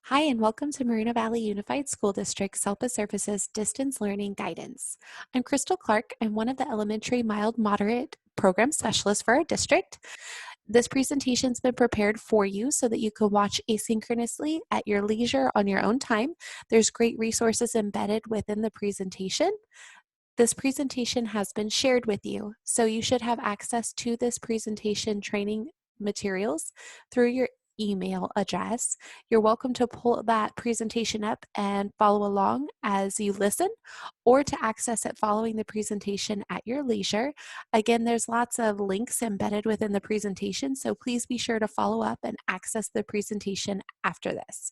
Hi, and welcome to Moreno Valley Unified School District SELPA Services Distance Learning Guidance. I'm Crystal Clark. I'm one of the elementary mild moderate program specialists for our district. This presentation's been prepared for you so that you can watch asynchronously at your leisure on your own time. There's great resources embedded within the presentation. This presentation has been shared with you, so you should have access to this presentation training materials through your email address. You're welcome to pull that presentation up and follow along as you listen, or to access it following the presentation at your leisure. Again, there's lots of links embedded within the presentation, so please be sure to follow up and access the presentation after this.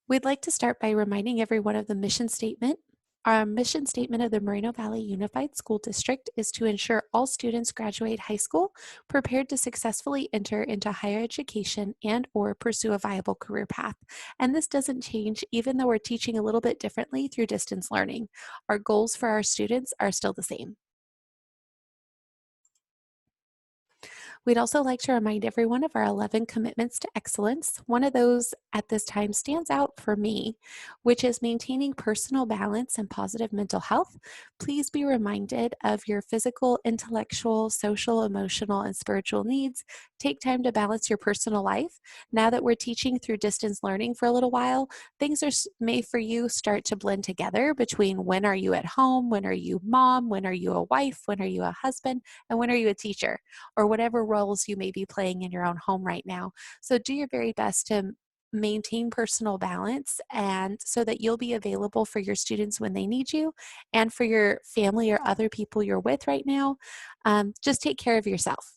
We'd like to start by reminding everyone of the mission statement. Our mission statement of the Moreno Valley Unified School District is to ensure all students graduate high school prepared to successfully enter into higher education and/or pursue a viable career path. And this doesn't change even though we're teaching a little bit differently through distance learning. Our goals for our students are still the same. We'd also like to remind everyone of our 11 commitments to excellence. One of those at this time stands out for me, which is maintaining personal balance and positive mental health. Please be reminded of your physical, intellectual, social, emotional, and spiritual needs. Take time to balance your personal life. Now that we're teaching through distance learning for a little while, things may for you start to blend together between when are you at home, when are you mom, when are you a wife, when are you a husband, and when are you a teacher, or whatever roles you may be playing in your own home right now. So do your very best to maintain personal balance, and so that you'll be available for your students when they need you and for your family or other people you're with right now. Just take care of yourself.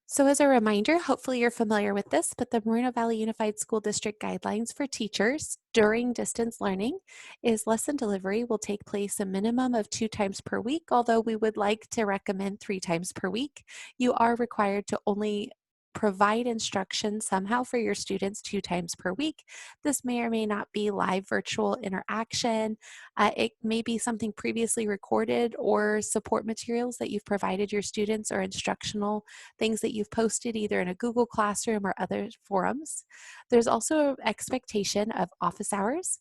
So as a reminder, hopefully you're familiar with this, but the Moreno Valley Unified School District guidelines for teachers during distance learning is lesson delivery will take place a minimum of 2 times per week, although we would like to recommend 3 times per week. You are required to only provide instruction somehow for your students 2 times per week. This may or may not be live virtual interaction. It may be something previously recorded or support materials that you've provided your students, or instructional things that you've posted either in a Google Classroom or other forums. There's also an expectation of office hours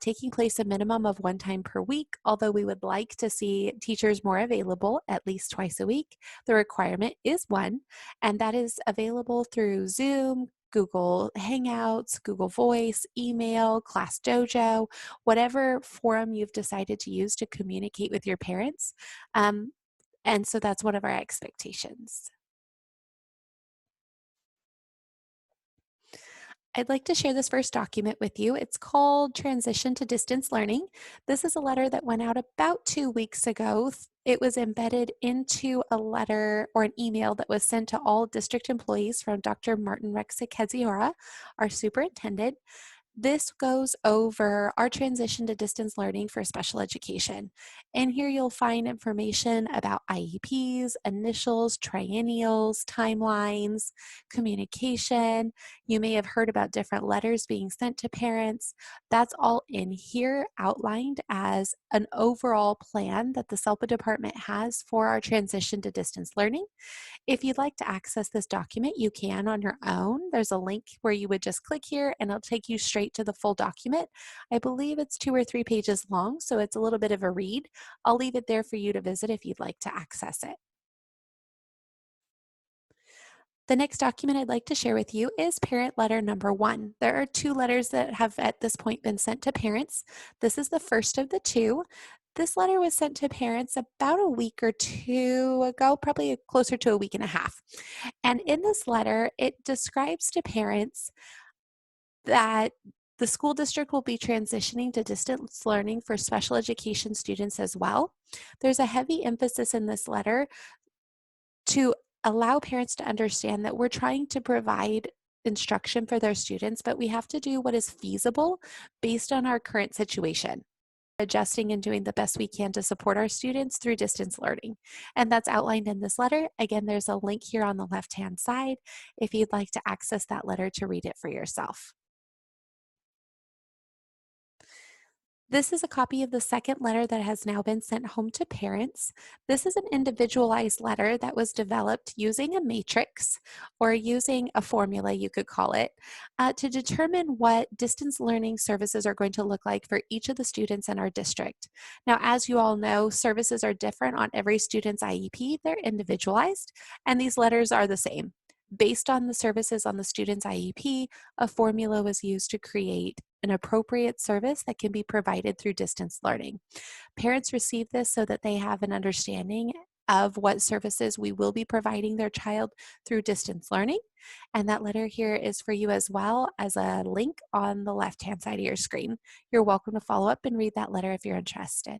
taking place a minimum of 1 time per week, although we would like to see teachers more available at least twice a week. The requirement is 1, and that is available through Zoom, Google Hangouts, Google Voice, email, Class Dojo, whatever forum you've decided to use to communicate with your parents. And so that's one of our expectations. I'd like to share this first document with you. It's called Transition to Distance Learning. This is a letter that went out about 2 weeks ago. It was embedded into a letter or an email that was sent to all district employees from Dr. Martin Rexick-Hedziora, our superintendent. This goes over our transition to distance learning for special education. And here you'll find information about IEPs, initials, triennials, timelines, communication. You may have heard about different letters being sent to parents. That's all in here outlined as an overall plan that the SELPA department has for our transition to distance learning. If you'd like to access this document, you can on your own. There's a link where you would just click here and it'll take you straight to the full document. I believe it's 2 or 3 pages long, so it's a little bit of a read. I'll leave it there for you to visit if you'd like to access it. The next document I'd like to share with you is parent letter number 1. There are 2 letters that have at this point been sent to parents. This is the first of the 2. This letter was sent to parents about a week or 2 ago, probably closer to a week and a half. And in this letter, it describes to parents that the school district will be transitioning to distance learning for special education students as well. There's a heavy emphasis in this letter to allow parents to understand that we're trying to provide instruction for their students, but we have to do what is feasible based on our current situation, adjusting and doing the best we can to support our students through distance learning. And that's outlined in this letter. Again, there's a link here on the left-hand side if you'd like to access that letter to read it for yourself. This is a copy of the second letter that has now been sent home to parents. This is an individualized letter that was developed using a matrix or using a formula, you could call it, to determine what distance learning services are going to look like for each of the students in our district. Now, as you all know, services are different on every student's IEP. They're individualized, and these letters are the same. Based on the services on the student's IEP, a formula was used to create an appropriate service that can be provided through distance learning. Parents receive this so that they have an understanding of what services we will be providing their child through distance learning. And that letter here is for you as well as a link on the left-hand side of your screen. You're welcome to follow up and read that letter if you're interested.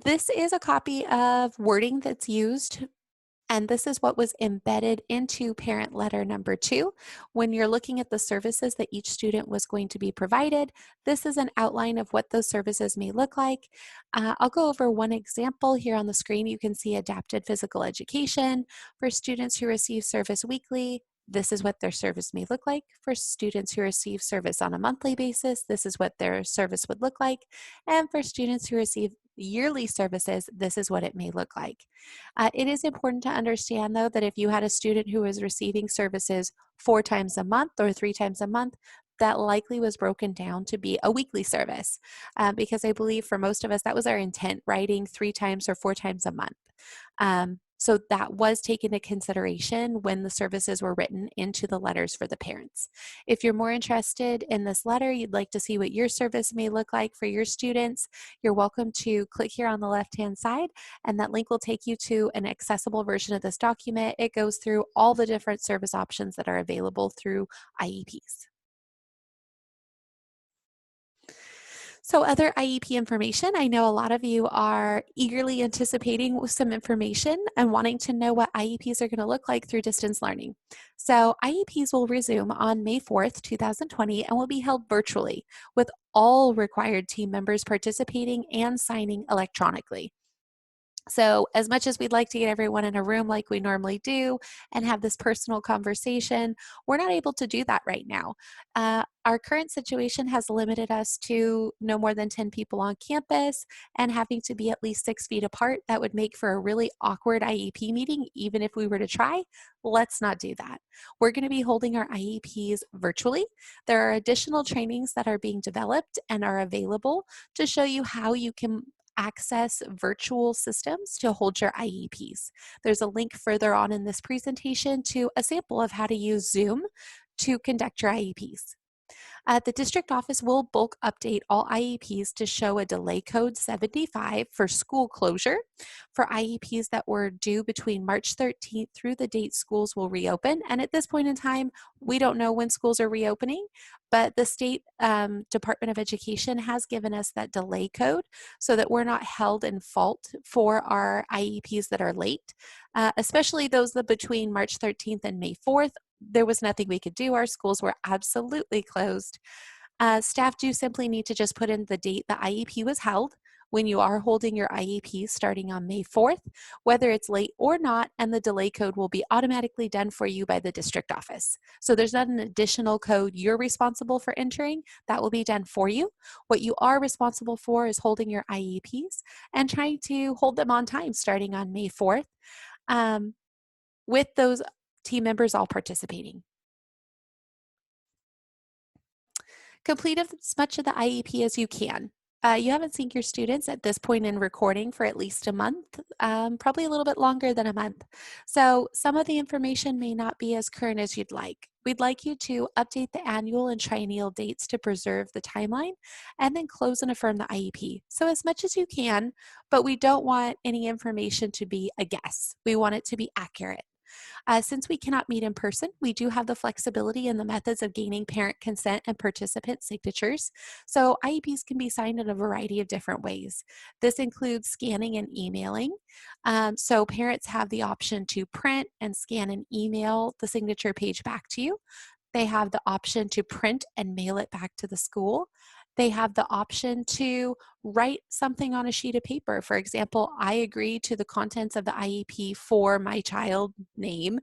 This is a copy of wording that's used, and this is what was embedded into parent letter number 2. When you're looking at the services that each student was going to be provided, this is an outline of what those services may look like. I'll go over one example here on the screen. You can see adapted physical education. For students who receive service weekly, this is what their service may look like. For students who receive service on a monthly basis, this is what their service would look like. And for students who receive yearly services, this is what it may look like. It is important to understand, though, that if you had a student who was receiving services 4 times a month or 3 times a month, that likely was broken down to be a weekly service, because I believe for most of us, that was our intent, writing 3 times or 4 times a month. So that was taken into consideration when the services were written into the letters for the parents. If you're more interested in this letter, you'd like to see what your service may look like for your students, you're welcome to click here on the left-hand side, and that link will take you to an accessible version of this document. It goes through all the different service options that are available through IEPs. So other IEP information, I know a lot of you are eagerly anticipating some information and wanting to know what IEPs are going to look like through distance learning. So IEPs will resume on May 4th, 2020 and will be held virtually with all required team members participating and signing electronically. So as much as we'd like to get everyone in a room like we normally do and have this personal conversation, we're not able to do that right now. Our current situation has limited us to no more than 10 people on campus and having to be at least 6 feet apart. That would make for a really awkward IEP meeting, even if we were to try. Let's not do that. We're going to be holding our IEPs virtually. There are additional trainings that are being developed and are available to show you how you can access virtual systems to hold your IEPs. There's a link further on in this presentation to a sample of how to use Zoom to conduct your IEPs. The district office will bulk update all IEPs to show a delay code 75 for school closure. For IEPs that were due between March 13th through the date schools will reopen. And at this point in time, we don't know when schools are reopening, but the state Department of Education has given us that delay code so that we're not held in fault for our IEPs that are late, especially those that between March 13th and May 4th. There was nothing we could do. Our schools were absolutely closed. Staff do simply need to just put in the date the IEP was held when you are holding your IEP starting on May 4th, whether it's late or not, and the delay code will be automatically done for you by the district office. So there's not an additional code you're responsible for entering. That will be done for you. What you are responsible for is holding your IEPs and trying to hold them on time starting on May 4th. With those team members all participating. Complete as much of the IEP as you can. You haven't seen your students at this point in recording for at least a month, probably a little bit longer than a month. So some of the information may not be as current as you'd like. We'd like you to update the annual and triennial dates to preserve the timeline and then close and affirm the IEP. So as much as you can, but we don't want any information to be a guess. We want it to be accurate. Since we cannot meet in person, we do have the flexibility in the methods of gaining parent consent and participant signatures. So IEPs can be signed in a variety of different ways. This includes scanning and emailing. So parents have the option to print and scan and email the signature page back to you. They have the option to print and mail it back to the school. They have the option to write something on a sheet of paper. For example, I agree to the contents of the IEP for my child name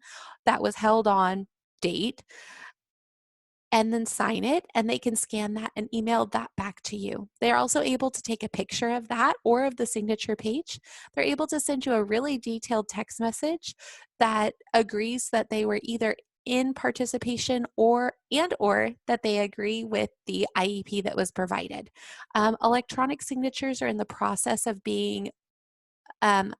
that was held on date. and then sign it, and they can scan that and email that back to you. They're also able to take a picture of that or of the signature page. They're able to send you a really detailed text message that agrees that they were either in participation or that they agree with the IEP that was provided. Electronic signatures are in the process of being um,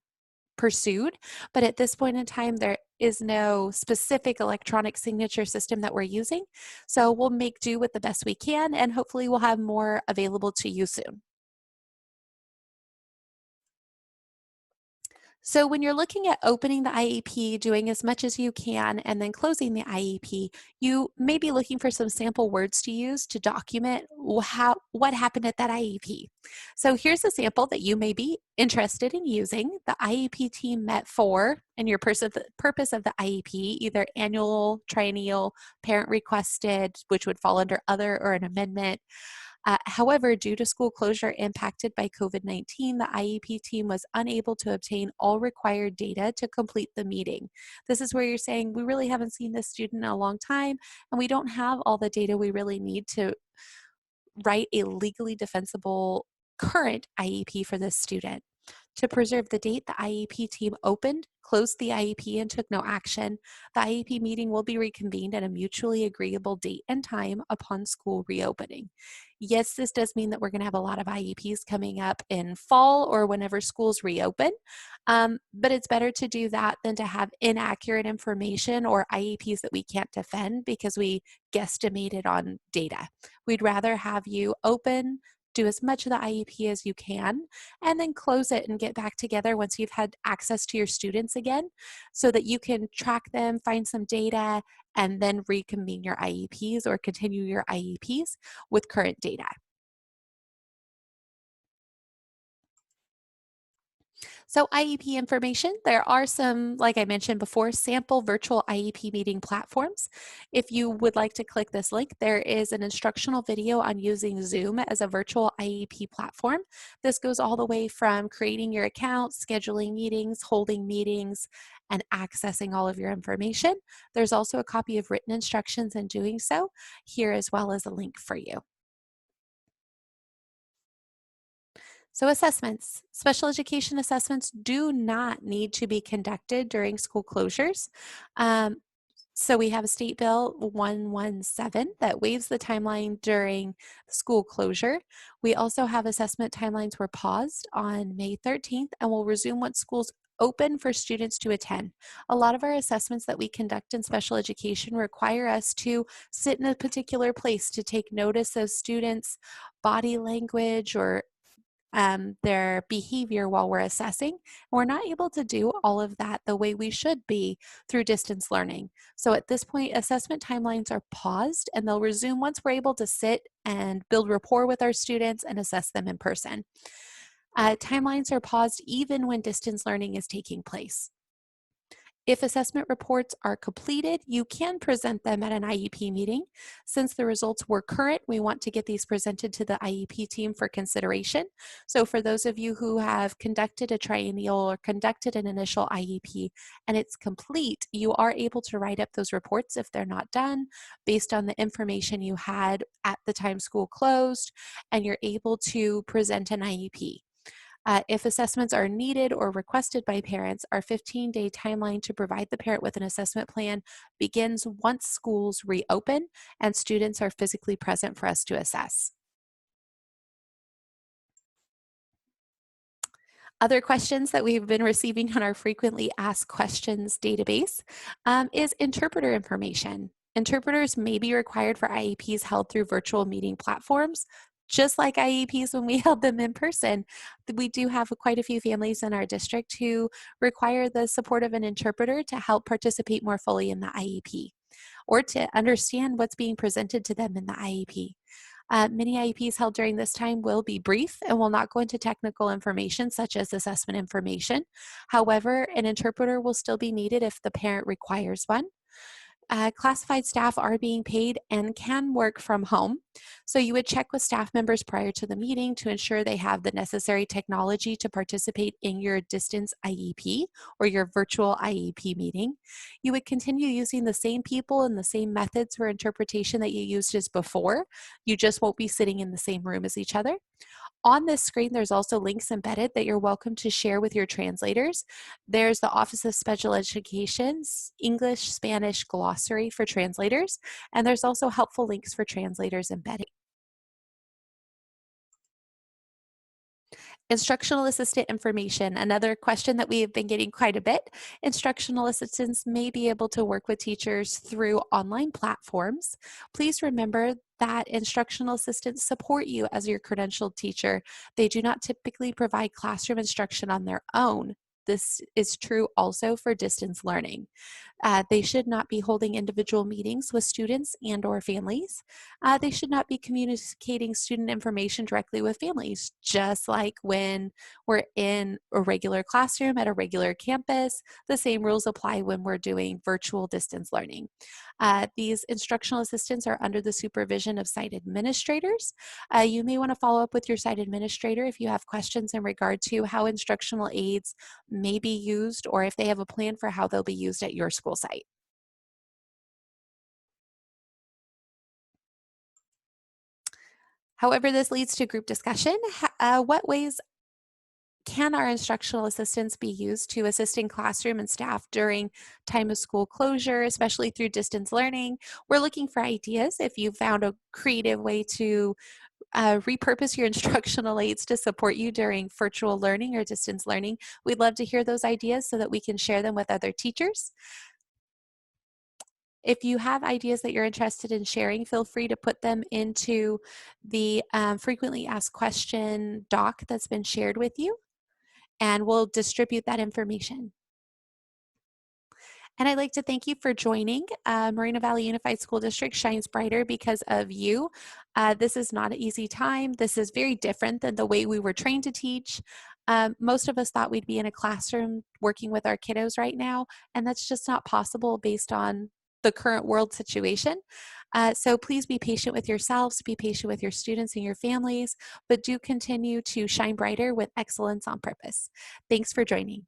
pursued, but at this point in time, there is no specific electronic signature system that we're using. So we'll make do with the best we can, and hopefully we'll have more available to you soon. So when you're looking at opening the IEP, doing as much as you can, and then closing the IEP, you may be looking for some sample words to use to document what happened at that IEP. So here's a sample that you may be interested in using. The IEP team met for, and your purpose of the IEP, either annual, triennial, parent requested, which would fall under other, or an amendment. However, due to school closure impacted by COVID-19, the IEP team was unable to obtain all required data to complete the meeting. This is where you're saying, we really haven't seen this student in a long time, and we don't have all the data we really need to write a legally defensible current IEP for this student. To preserve the date, the IEP team opened, closed the IEP, and took no action. The IEP meeting will be reconvened at a mutually agreeable date and time upon school reopening. Yes, this does mean that we're going to have a lot of IEPs coming up in fall or whenever schools reopen, but it's better to do that than to have inaccurate information or IEPs that we can't defend because we guesstimated on data. We'd rather have you open, do as much of the IEP as you can, and then close it and get back together once you've had access to your students again so that you can track them, find some data, and then reconvene your IEPs or continue your IEPs with current data. So IEP information, there are some, like I mentioned before, sample virtual IEP meeting platforms. If you would like to click this link, there is an instructional video on using Zoom as a virtual IEP platform. This goes all the way from creating your account, scheduling meetings, holding meetings, and accessing all of your information. There's also a copy of written instructions in doing so here, as well as a link for you. So assessments, special education assessments do not need to be conducted during school closures. Um, so we have State Bill 117 that waives the timeline during school closure. We also have assessment timelines were paused on May 13th and will resume once schools open for students to attend. A lot of our assessments that we conduct in special education require us to sit in a particular place to take notice of students' body language or their behavior while we're assessing. We're not able to do all of that the way we should be through distance learning. So at this point, assessment timelines are paused and they'll resume once we're able to sit and build rapport with our students and assess them in person. Timelines are paused even when distance learning is taking place. If assessment reports are completed, you can present them at an IEP meeting. Since the results were current, we want to get these presented to the IEP team for consideration. So for those of you who have conducted a triennial or conducted an initial IEP and it's complete, you are able to write up those reports if they're not done based on the information you had at the time school closed, and you're able to present an IEP. If assessments are needed or requested by parents, our 15-day timeline to provide the parent with an assessment plan begins once schools reopen and students are physically present for us to assess. Other questions that we've been receiving on our frequently asked questions database is interpreter information. Interpreters may be required for IEPs held through virtual meeting platforms. Just like IEPs when we held them in person, we do have quite a few families in our district who require the support of an interpreter to help participate more fully in the IEP or to understand what's being presented to them in the IEP. Many IEPs held during this time will be brief and will not go into technical information such as assessment information. However, an interpreter will still be needed if the parent requires one. Classified staff are being paid and can work from home. So you would check with staff members prior to the meeting to ensure they have the necessary technology to participate in your distance IEP or your virtual IEP meeting. You would continue using the same people and the same methods for interpretation that you used as before. You just won't be sitting in the same room as each other. On this screen, there's also links embedded that you're welcome to share with your translators. There's the Office of Special Education's English Spanish glossary for translators, and there's also helpful links for translators embedded. Instructional assistant information, another question that we have been getting quite a bit. Instructional assistants may be able to work with teachers through online platforms. Please remember that instructional assistants support you as your credentialed teacher. They do not typically provide classroom instruction on their own. This is true also for distance learning. They should not be holding individual meetings with students and or families. They should not be communicating student information directly with families, just like when we're in a regular classroom at a regular campus. The same rules apply when we're doing virtual distance learning. These instructional assistants are under the supervision of site administrators. You may want to follow up with your site administrator if you have questions in regard to how instructional aids may be used or if they have a plan for how they'll be used at your school site. However, this leads to group discussion. What ways can our instructional assistants be used to assist in classroom and staff during time of school closure, especially through distance learning? We're looking for ideas. If you found a creative way to repurpose your instructional aids to support you during virtual learning or distance learning, we'd love to hear those ideas so that we can share them with other teachers. If you have ideas that you're interested in sharing, feel free to put them into the frequently asked question doc that's been shared with you, and we'll distribute that information. And I'd like to thank you for joining. Moreno Valley Unified School District shines brighter because of you. This is not an easy time. This is very different than the way we were trained to teach. Most of us thought we'd be in a classroom working with our kiddos right now, and that's just not possible based on the current world situation. So please be patient with yourselves, be patient with your students and your families, but do continue to shine brighter with excellence on purpose. Thanks for joining.